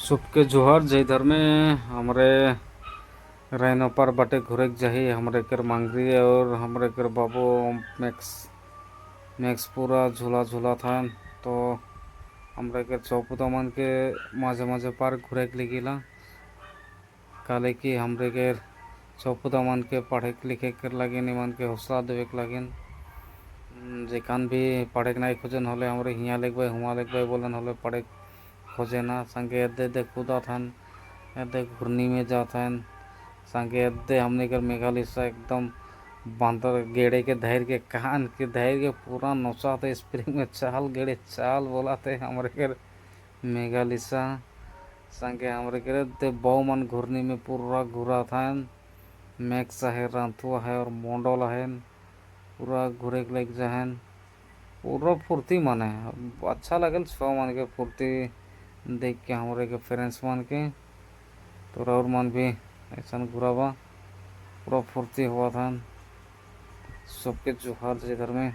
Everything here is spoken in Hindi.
सबके जोहर जय धर में हमरे रहना पर बटे घुरे जाही हमरे कर मांगरी और हमरे कर बाबू मैक्स मैक्स पूरा झूला झूला था। तो हमरे कर चौपुता मन के माझे माझे पार्क घुरे के लिगिला काले कि हमरे के चौपुता मन के पढ़े लिखे कर लगिन मन के हौसला देवे के लगिन जेकान भी पढ़े के नहीं खोजन होले हमरे हिया लेगबे हुआ लेगबे बोलन होले पढ़े खोजे ना संगे एदे दे कूदा थन एदे घूर्णी में जाथन संगे एदे हमने कर मेघालय से एकदम बांदर गेड़े के धैर्य के कान के धैर्य के पूरा नौसा थे स्प्रिंग में चाल गेड़े चाल बोला थे हमरे कर मेघालय संगे हमरे कर दे बहु मन घूर्णी में पूरा घूरा था। मैक्स है रांथुआ है और मोंडोल है पूरा घूरे के लग जाहन पूरा फुर्ती मन है अच्छा लगल छो मन के फुर्ती देख के हमरे के फ्रेंड्स मन के तो और मन भी ऐसा घुरावा पूरा फुर्ती हुआ था। सबके जोहार इधर में।